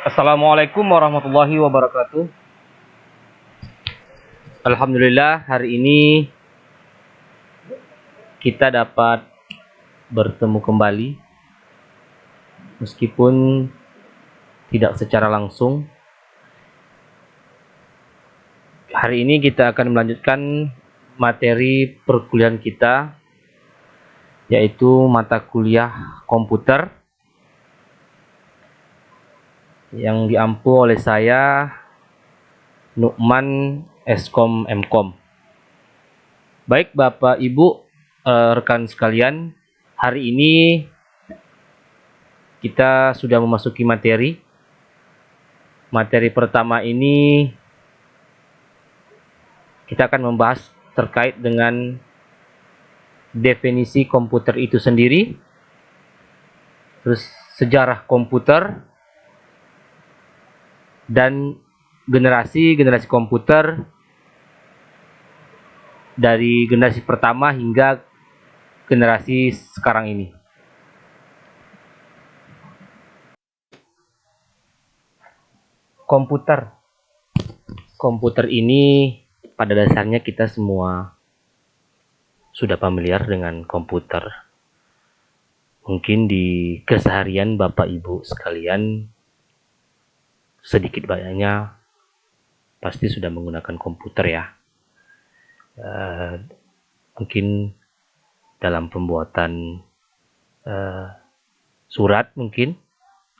Assalamualaikum warahmatullahi wabarakatuh. Alhamdulillah, hari ini kita dapat bertemu kembali meskipun tidak secara langsung. Hari ini kita akan melanjutkan materi perkuliahan kita, yaitu mata kuliah komputer yang diampu oleh saya, Nukman Eskom Mkom. Baik Bapak Ibu, rekan sekalian, hari ini kita sudah memasuki materi. Materi pertama ini kita akan membahas terkait dengan definisi komputer itu sendiri, terus sejarah komputer, dan generasi komputer dari generasi pertama hingga generasi sekarang ini. Komputer ini pada dasarnya kita semua sudah familiar dengan komputer. Mungkin di keseharian Bapak Ibu sekalian sedikit banyaknya pasti sudah menggunakan komputer ya. Mungkin dalam pembuatan surat mungkin,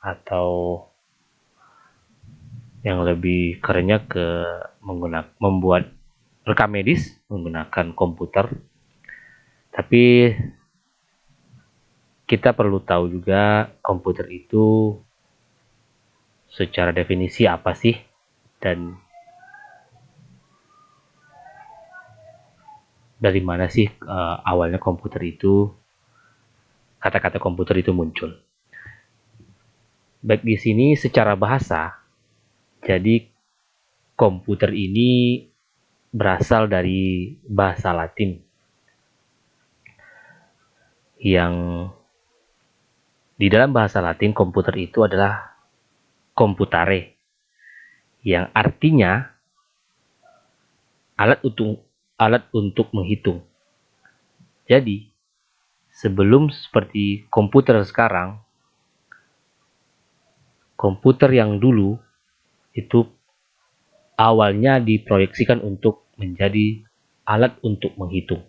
atau yang lebih kerennya membuat rekam medis menggunakan komputer. Tapi kita perlu tahu juga komputer itu secara definisi apa sih, dan dari mana sih awalnya kata-kata komputer itu muncul. Baik di sini secara bahasa, jadi komputer ini berasal dari bahasa Latin yang di dalam bahasa Latin komputer itu adalah computare, yang artinya alat untuk menghitung. Jadi sebelum seperti komputer sekarang, komputer yang dulu itu awalnya diproyeksikan untuk menjadi alat untuk menghitung.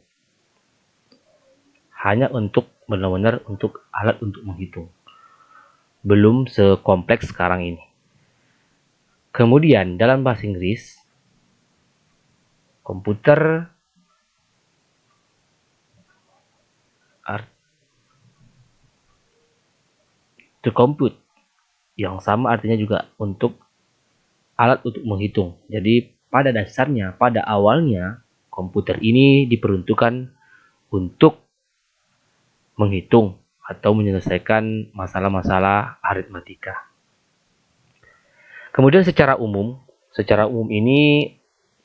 Hanya untuk benar-benar untuk alat untuk menghitung. Belum sekompleks sekarang ini. Kemudian dalam bahasa Inggris, komputer to compute, yang sama artinya juga untuk alat untuk menghitung. Jadi pada dasarnya, pada awalnya komputer ini diperuntukkan untuk menghitung atau menyelesaikan masalah-masalah aritmatika. Kemudian secara umum ini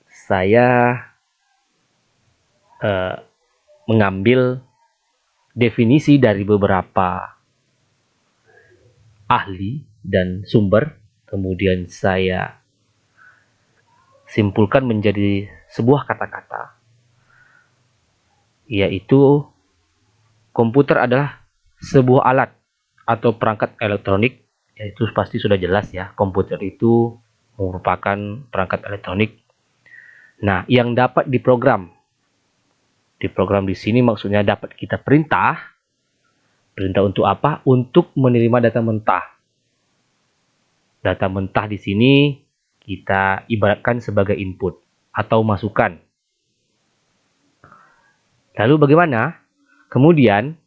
saya mengambil definisi dari beberapa ahli dan sumber, kemudian saya simpulkan menjadi sebuah kata-kata, yaitu komputer adalah sebuah alat atau perangkat elektronik. Itu pasti sudah jelas ya, komputer itu merupakan perangkat elektronik. Nah, yang dapat diprogram. Diprogram di sini maksudnya dapat kita perintah. Perintah untuk apa? Untuk menerima data mentah. Data mentah di sini kita ibaratkan sebagai input atau masukan. Lalu bagaimana? Kemudian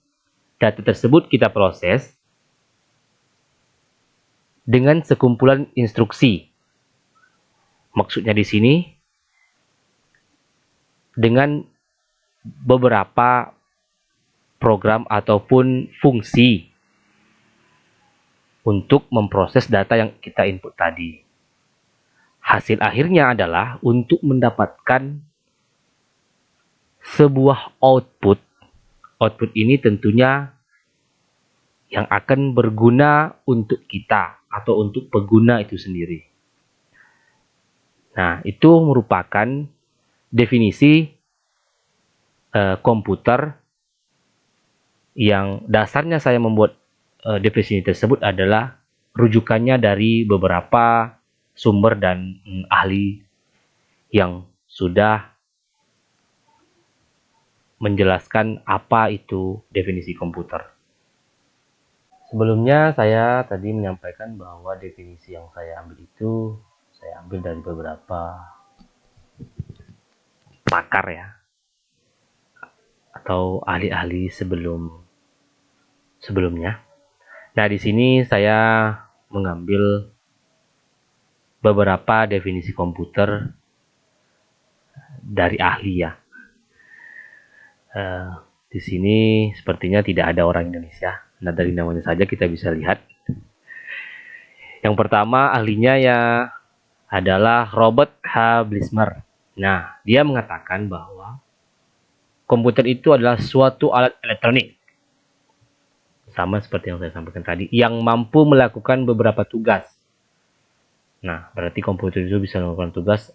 data tersebut kita proses dengan sekumpulan instruksi. Maksudnya di sini dengan beberapa program ataupun fungsi untuk memproses data yang kita input tadi. Hasil akhirnya adalah untuk mendapatkan sebuah output. Output ini tentunya yang akan berguna untuk kita atau untuk pengguna itu sendiri. Nah, itu merupakan definisi komputer yang dasarnya saya membuat definisi tersebut adalah rujukannya dari beberapa sumber dan ahli yang sudah menjelaskan apa itu definisi komputer. Sebelumnya saya tadi menyampaikan bahwa definisi yang saya ambil itu saya ambil dari beberapa pakar ya, atau ahli-ahli sebelumnya. Nah, di sini saya mengambil beberapa definisi komputer dari ahli ya. Di sini sepertinya tidak ada orang Indonesia. Nah, dari namanya saja kita bisa lihat. Yang pertama ahlinya ya adalah Robert H. Blismer. Nah, dia mengatakan bahwa komputer itu adalah suatu alat elektronik, sama seperti yang saya sampaikan tadi, yang mampu melakukan beberapa tugas. Nah, berarti komputer itu bisa melakukan tugas.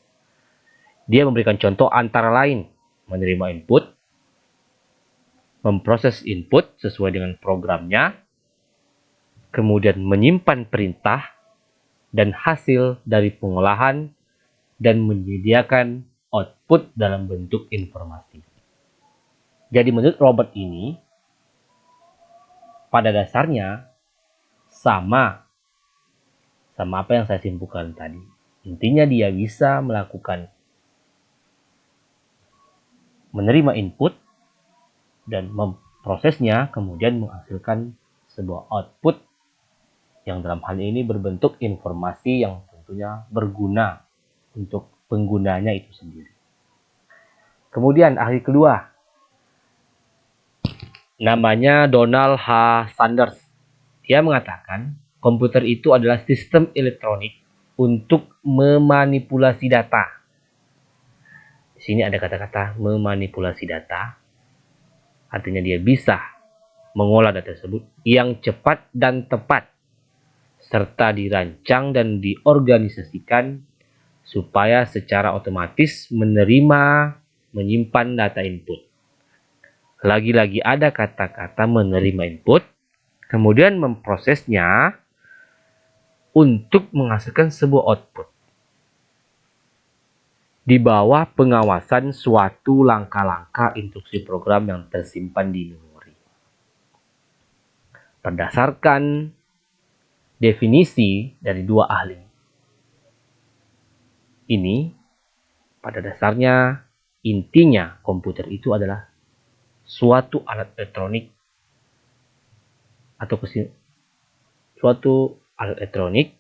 Dia memberikan contoh antara lain menerima input, memproses input sesuai dengan programnya, kemudian menyimpan perintah dan hasil dari pengolahan, dan menyediakan output dalam bentuk informasi. Jadi menurut Robert ini, pada dasarnya sama apa yang saya simpulkan tadi. Intinya dia bisa melakukan menerima input dan memprosesnya, kemudian menghasilkan sebuah output yang dalam hal ini berbentuk informasi yang tentunya berguna untuk penggunanya itu sendiri. Kemudian ahli kedua, namanya Donald H. Sanders. Dia mengatakan komputer itu adalah sistem elektronik untuk memanipulasi data. Di sini ada kata-kata memanipulasi data. Artinya dia bisa mengolah data tersebut yang cepat dan tepat, serta dirancang dan diorganisasikan supaya secara otomatis menerima, menyimpan data input. Lagi-lagi ada kata-kata menerima input, kemudian memprosesnya untuk menghasilkan sebuah output di bawah pengawasan suatu langkah-langkah instruksi program yang tersimpan di memori. Berdasarkan definisi dari dua ahli ini, pada dasarnya intinya komputer itu adalah suatu alat elektronik atau suatu alat elektronik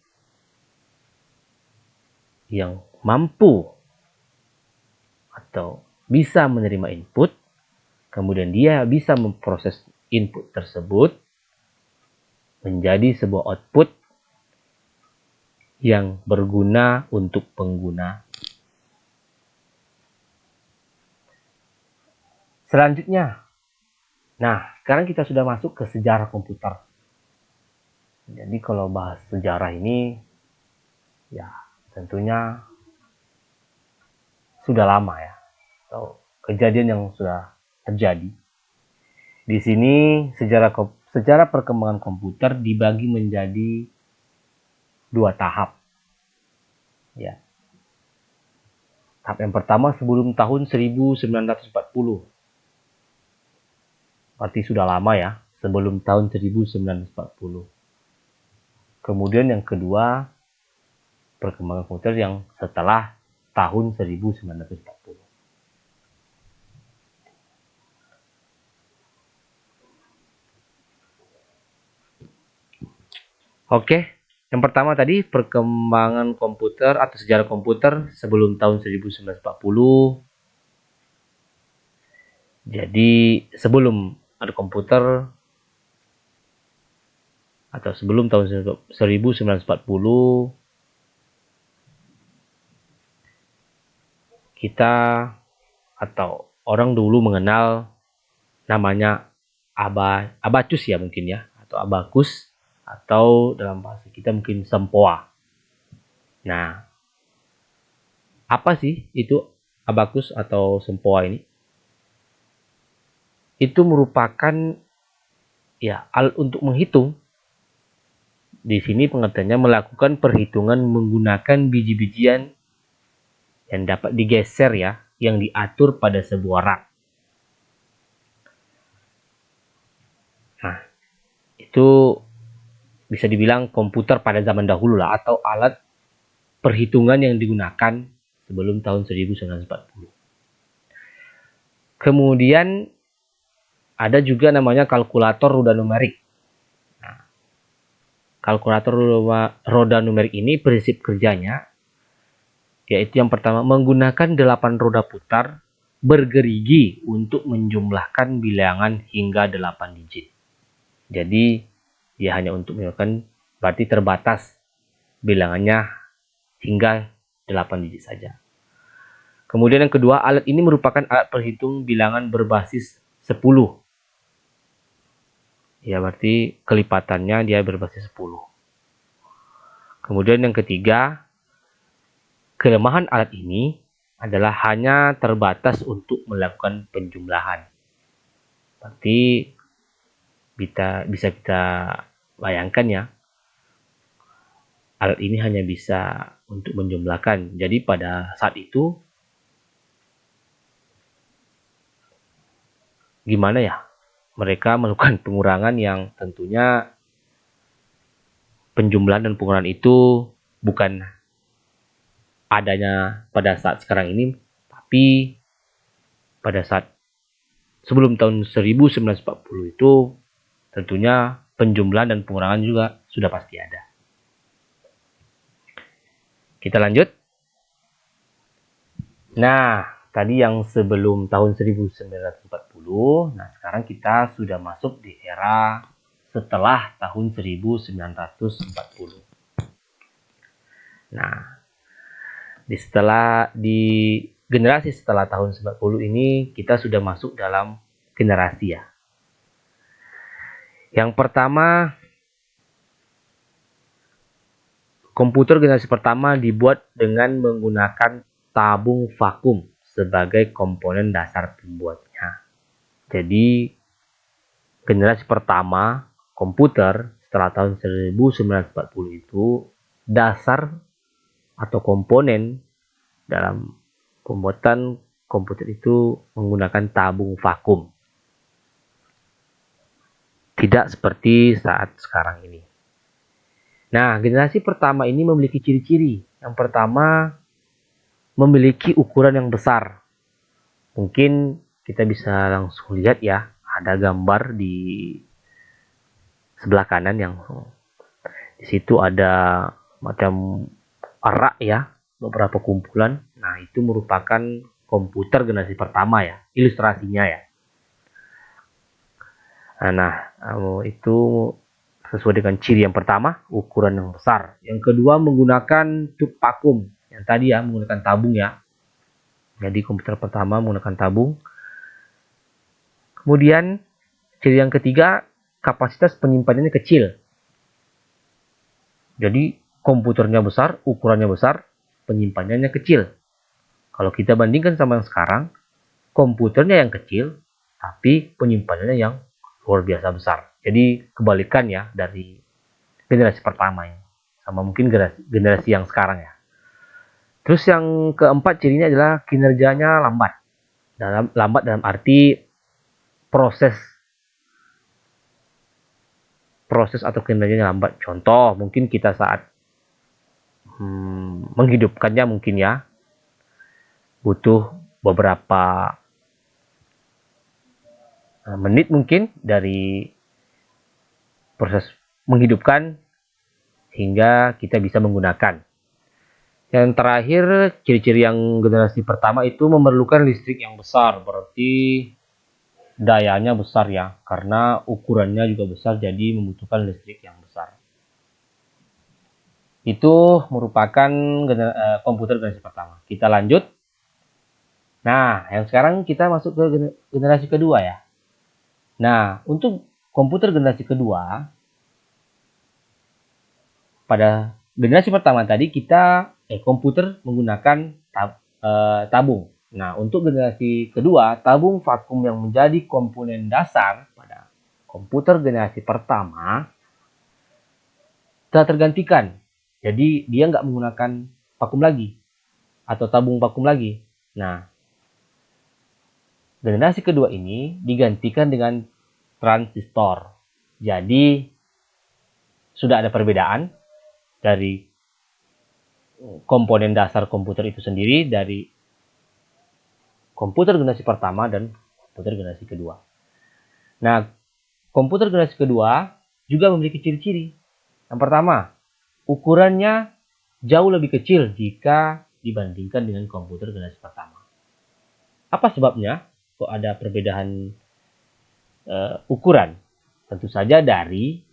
yang mampu atau bisa menerima input, kemudian dia bisa memproses input tersebut menjadi sebuah output yang berguna untuk pengguna. Selanjutnya, nah sekarang kita sudah masuk ke sejarah komputer. Jadi kalau bahas sejarah ini, ya tentunya sudah lama ya, atau kejadian yang sudah terjadi. Di sini sejarah perkembangan komputer dibagi menjadi dua tahap. Ya. Tahap yang pertama sebelum tahun 1940. Berarti sudah lama ya, sebelum tahun 1940. Kemudian yang kedua, perkembangan komputer yang setelah tahun 1940. Oke, yang pertama tadi perkembangan komputer atau sejarah komputer sebelum tahun 1940. Jadi sebelum ada komputer atau sebelum tahun 1940, kita atau orang dulu mengenal namanya abacus ya mungkin ya, atau abakus, atau dalam bahasa kita mungkin sempoa. Nah, apa sih itu abakus atau sempoa ini? Itu merupakan ya alat untuk menghitung. Di sini pengertiannya melakukan perhitungan menggunakan biji-bijian yang dapat digeser ya, yang diatur pada sebuah rak. Nah, itu bisa dibilang komputer pada zaman dahulu lah, atau alat perhitungan yang digunakan sebelum tahun 1940. Kemudian ada juga namanya kalkulator roda numerik. Nah, kalkulator roda numerik ini prinsip kerjanya yaitu yang pertama menggunakan 8 roda putar bergerigi untuk menjumlahkan bilangan hingga 8 digit. Jadi dia hanya untuk menunjukkan, berarti terbatas bilangannya hingga 8 digit saja. Kemudian yang kedua, alat ini merupakan alat perhitung bilangan berbasis 10. Ya, berarti kelipatannya dia berbasis 10. Kemudian yang ketiga, kelemahan alat ini adalah hanya terbatas untuk melakukan penjumlahan. Berarti bisa kita bayangkan ya, alat ini hanya bisa untuk menjumlahkan. Jadi pada saat itu gimana ya? Mereka melakukan pengurangan yang tentunya penjumlahan dan pengurangan itu bukan adanya pada saat sekarang ini, tapi pada saat sebelum tahun 1940 itu tentunya penjumlahan dan pengurangan juga sudah pasti ada. Kita lanjut. Nah, tadi yang sebelum tahun 1940, nah sekarang kita sudah masuk di era setelah tahun 1940. Nah, di generasi setelah tahun 90 ini kita sudah masuk dalam generasi ya. Yang pertama, komputer generasi pertama dibuat dengan menggunakan tabung vakum sebagai komponen dasar pembuatnya. Jadi generasi pertama komputer setelah tahun 1940 itu dasar atau komponen dalam pembuatan komputer itu menggunakan tabung vakum. Tidak seperti saat sekarang ini. Nah, generasi pertama ini memiliki ciri-ciri. Yang pertama, memiliki ukuran yang besar. Mungkin kita bisa langsung lihat ya, ada gambar di sebelah kanan yang di situ ada macam rak ya, beberapa kumpulan. Nah, itu merupakan komputer generasi pertama ya, ilustrasinya ya. Nah, itu sesuai dengan ciri yang pertama, ukuran yang besar. Yang kedua, menggunakan tub vakum. Yang tadi ya, menggunakan tabung ya. Jadi komputer pertama menggunakan tabung. Kemudian, ciri yang ketiga, kapasitas penyimpanannya kecil. Jadi, komputernya besar, ukurannya besar, penyimpanannya kecil. Kalau kita bandingkan sama yang sekarang, komputernya yang kecil, tapi penyimpanannya yang luar biasa besar. Jadi kebalikan ya dari generasi pertama ya, sama mungkin generasi yang sekarang ya. Terus yang keempat cirinya adalah kinerjanya lambat. Lambat dalam arti proses atau kinerjanya lambat. Contoh mungkin kita saat menghidupkannya mungkin ya butuh beberapa menit mungkin dari proses menghidupkan hingga kita bisa menggunakan. Yang terakhir, ciri-ciri yang generasi pertama itu memerlukan listrik yang besar, berarti dayanya besar ya, karena ukurannya juga besar, jadi membutuhkan listrik yang besar. Itu merupakan komputer generasi pertama. Kita lanjut. Nah, yang sekarang kita masuk ke generasi kedua ya. Nah, untuk komputer generasi kedua, pada generasi pertama tadi komputer menggunakan tabung. Nah, untuk generasi kedua, tabung vakum yang menjadi komponen dasar pada komputer generasi pertama telah tergantikan. Jadi dia nggak menggunakan vakum lagi atau tabung vakum lagi. Nah, generasi kedua ini digantikan dengan transistor. Jadi sudah ada perbedaan dari komponen dasar komputer itu sendiri dari komputer generasi pertama dan komputer generasi kedua. Nah, komputer generasi kedua juga memiliki ciri-ciri. Yang pertama, ukurannya jauh lebih kecil jika dibandingkan dengan komputer generasi pertama. Apa sebabnya? Kok ada perbedaan ukuran? Tentu saja dari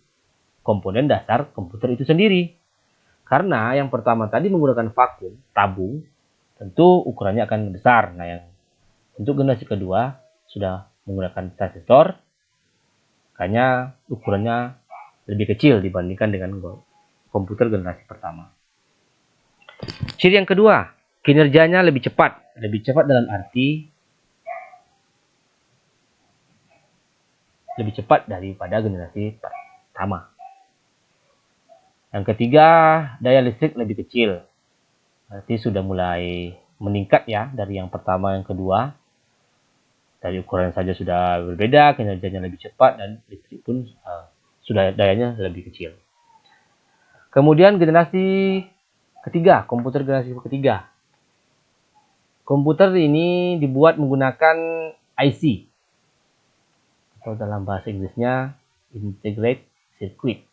komponen dasar komputer itu sendiri. Karena yang pertama tadi menggunakan vakum, tabung, tentu ukurannya akan besar. Nah, yang untuk generasi kedua sudah menggunakan transistor, makanya ukurannya lebih kecil dibandingkan dengan komputer generasi pertama. Ciri yang kedua, kinerjanya lebih cepat. Lebih cepat dalam arti lebih cepat daripada generasi pertama. Yang ketiga, daya listrik lebih kecil. Berarti sudah mulai meningkat ya dari yang pertama yang kedua. Dari ukuran saja sudah berbeda, kinerjanya lebih cepat dan listrik pun sudah dayanya lebih kecil. Kemudian generasi ketiga, komputer generasi ketiga. Komputer ini dibuat menggunakan IC atau dalam bahasa Inggrisnya Integrated Circuit.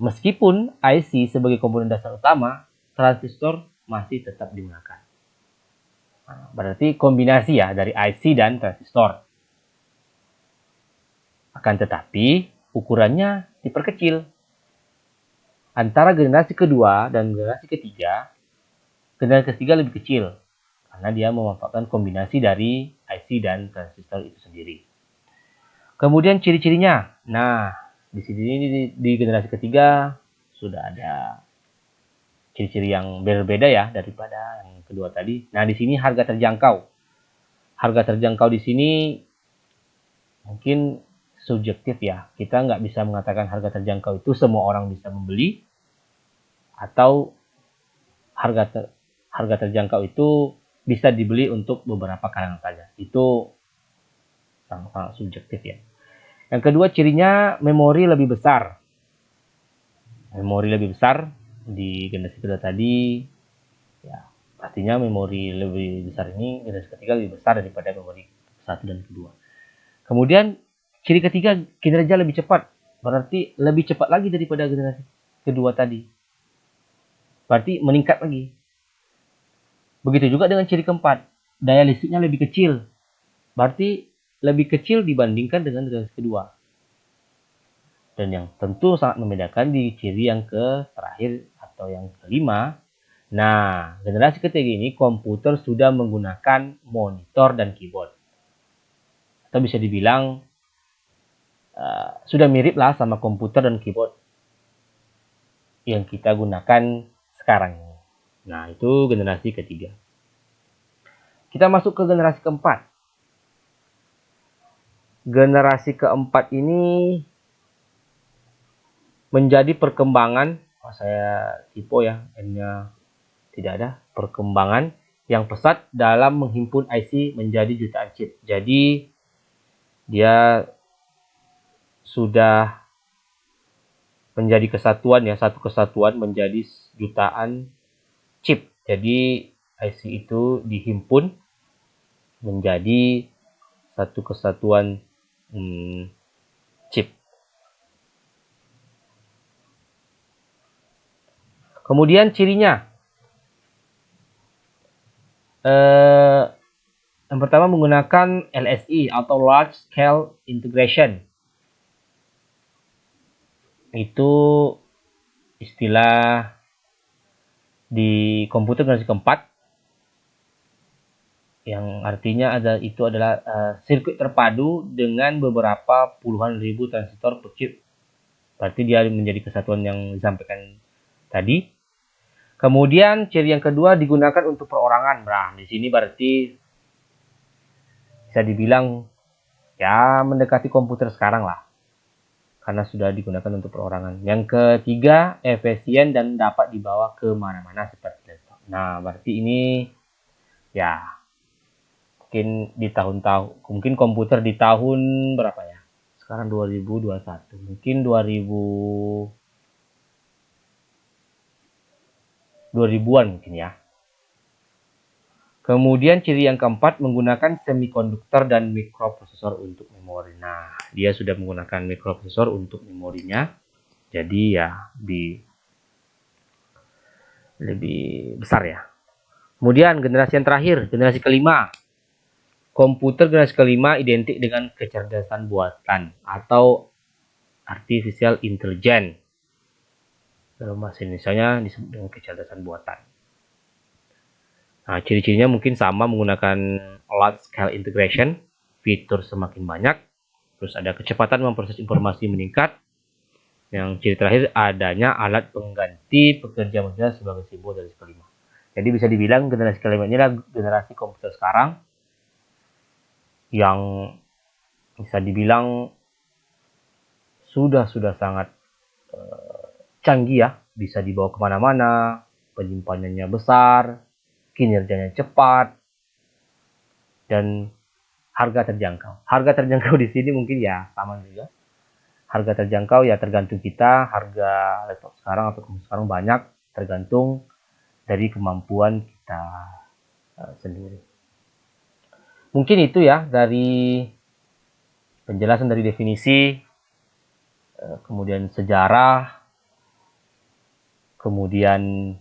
Meskipun IC sebagai komponen dasar utama, transistor masih tetap digunakan. Berarti kombinasi ya dari IC dan transistor. Akan tetapi ukurannya diperkecil. Antara generasi kedua dan generasi ketiga, generasi ketiga lebih kecil karena dia memanfaatkan kombinasi dari IC dan transistor itu sendiri. Kemudian ciri-cirinya. Nah, di sini di generasi ketiga sudah ada ciri-ciri yang berbeda ya daripada yang kedua tadi. Nah, di sini harga terjangkau. Harga terjangkau di sini mungkin subjektif ya. Kita nggak bisa mengatakan harga terjangkau itu semua orang bisa membeli atau harga terjangkau itu bisa dibeli untuk beberapa kalangan saja. Itu sangat subjektif ya. Yang kedua cirinya memori lebih besar. Memori lebih besar di generasi kedua tadi ya pastinya memori lebih besar ini generasi ketiga lebih besar daripada memori satu dan kedua. Kemudian ciri ketiga kinerja lebih cepat. Berarti lebih cepat lagi daripada generasi kedua tadi. Berarti meningkat lagi. Begitu juga dengan ciri keempat. Daya listriknya lebih kecil. Berarti lebih kecil dibandingkan dengan generasi kedua. Dan yang tentu sangat membedakan di ciri yang terakhir atau yang kelima. Nah, generasi ketiga ini komputer sudah menggunakan monitor dan keyboard. Atau bisa dibilang sudah mirip lah sama komputer dan keyboard yang kita gunakan sekarang ini. Nah, itu generasi ketiga. Kita masuk ke generasi keempat. Generasi keempat ini menjadi perkembangan, saya typo ya, N-nya tidak ada, perkembangan yang pesat dalam menghimpun IC menjadi jutaan chip. Jadi dia sudah menjadi kesatuan ya, satu kesatuan menjadi jutaan chip. Jadi IC itu dihimpun menjadi satu kesatuan chip. Kemudian cirinya, yang pertama menggunakan LSI atau Large Scale Integration. Itu istilah di komputer generasi keempat yang artinya itu adalah sirkuit terpadu dengan beberapa puluhan ribu transistor per chip Berarti dia menjadi kesatuan yang disampaikan tadi. Kemudian ciri yang kedua digunakan untuk perorangan. Nah, di sini berarti bisa dibilang ya mendekati komputer sekarang lah. Karena sudah digunakan untuk perorangan. Yang ketiga, efisien dan dapat dibawa ke mana-mana seperti laptop. Nah, berarti ini ya mungkin di tahun-tahun, mungkin komputer di tahun berapa ya? Sekarang 2021. Mungkin 2000-an mungkin ya. Kemudian ciri yang keempat menggunakan semikonduktor dan mikroprosesor untuk memori. Nah, dia sudah menggunakan mikroprosesor untuk memorinya. Jadi ya lebih besar ya. Kemudian generasi yang terakhir, generasi kelima. Komputer generasi kelima identik dengan kecerdasan buatan atau artificial intelligence. Dalam bahasa Indonesia disebut dengan kecerdasan buatan. Nah, ciri-cirinya mungkin sama, menggunakan large scale integration, fitur semakin banyak, terus ada kecepatan memproses informasi meningkat. Yang ciri terakhir adanya alat pengganti pekerja manusia sebagai simbol dari kelima. Jadi bisa dibilang generasi kelima ini adalah generasi komputer sekarang yang bisa dibilang sudah sangat canggih ya, bisa dibawa kemana-mana, penyimpanannya besar, kinerjanya cepat, dan harga terjangkau. Harga terjangkau di sini mungkin ya sama juga. Harga terjangkau ya tergantung kita, harga laptop sekarang atau komputer sekarang banyak, tergantung dari kemampuan kita sendiri. Mungkin itu ya dari penjelasan dari definisi, kemudian sejarah, kemudian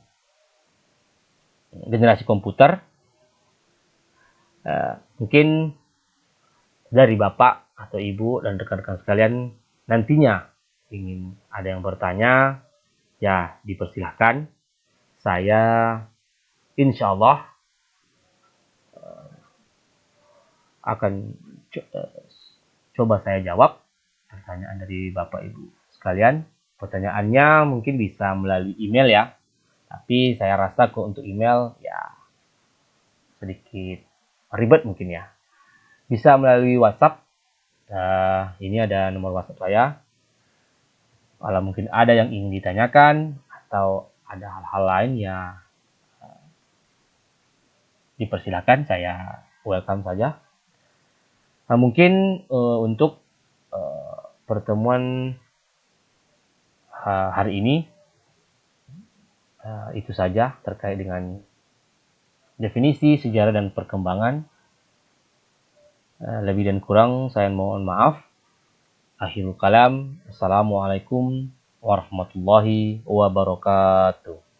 generasi komputer. Mungkin dari Bapak atau Ibu dan rekan-rekan sekalian nantinya ingin ada yang bertanya, ya dipersilahkan. Saya insya Allah akan coba saya jawab pertanyaan dari Bapak Ibu sekalian. Pertanyaannya mungkin bisa melalui email ya, tapi saya rasa kok untuk email ya sedikit ribet mungkin ya. Bisa melalui WhatsApp. Ini ada nomor WhatsApp saya. Kalau mungkin ada yang ingin ditanyakan atau ada hal-hal lain ya dipersilakan, saya welcome saja. Nah, mungkin untuk pertemuan hari ini itu saja terkait dengan definisi, sejarah, dan perkembangan. Lebih dan kurang saya mohon maaf. Akhirul kalam. Assalamualaikum warahmatullahi wabarakatuh.